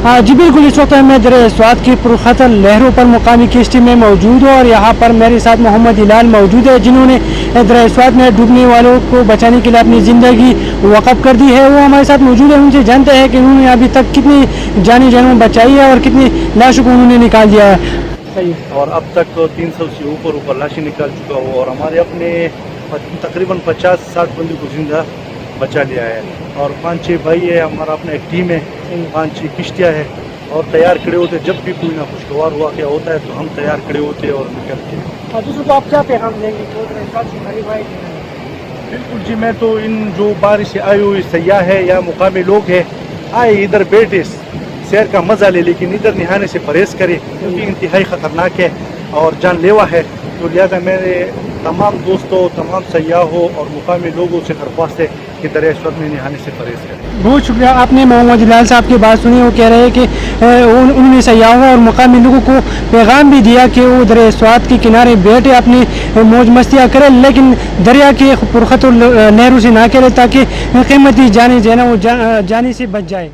جی بالکل، اس وقت میں دریائے سوات کی پرخطر لہروں پر مقامی کشتی میں موجود ہوں اور یہاں پر میرے ساتھ محمد ہلال موجود ہے، جنہوں نے دریائے سوات میں ڈوبنے والوں کو بچانے کے لیے اپنی زندگی وقف کر دی ہے۔ وہ ہمارے ساتھ موجود ہے، ان سے جانتے ہیں کہ انہوں نے ابھی تک کتنی جانی جانوں بچائی ہے اور کتنی لاشوں کو انہوں نے نکال دیا ہے۔ اور اب تک 300 سے اوپر لاشیں نکال چکا ہوں اور ہمارے اپنے تقریباً 50-60 بندوں کو زندہ بچا لیا ہے، اور 5-6 بھائی ہے، ہمارا اپنا ایک ٹیم ہے، 5-6 کشتیاں ہیں اور تیار کھڑے ہوتے، جب بھی کوئی نہ خوشگوار ہوا کیا ہوتا ہے تو ہم تیار کھڑے ہوتے اور نکلتے ہیں۔ دوسروں کو آپ کیا پیغام دیں گے؟ بالکل جی، میں تو ان جو باہر سے آئے ہوئے سیاح ہے یا مقامی لوگ ہیں، آئے ادھر بیٹھے سیر کا مزہ لے، لیکن ادھر نہانے سے پرہیز کرے کیونکہ انتہائی خطرناک ہے اور جان لیوا ہے۔ تو لہٰذا میرے تمام دوستوں، تمام سیاحوں اور مقامی لوگوں سے درخواست ہے کہ دریائے سوات میں نہانے سے پرہیز کریں۔ بہت شکریہ۔ آپ نے محمد ہلال صاحب کی بات سنی، وہ کہہ رہے ہیں کہ انہوں نے سیاحوں اور مقامی لوگوں کو پیغام بھی دیا کہ وہ دریائے سوات کے کنارے بیٹھے اپنی موج مستیاں کریں، لیکن دریا کے پرخطر لہروں سے نہ کرے تاکہ قیمتی جانے جو ہے نا وہ جانے سے بچ جائے۔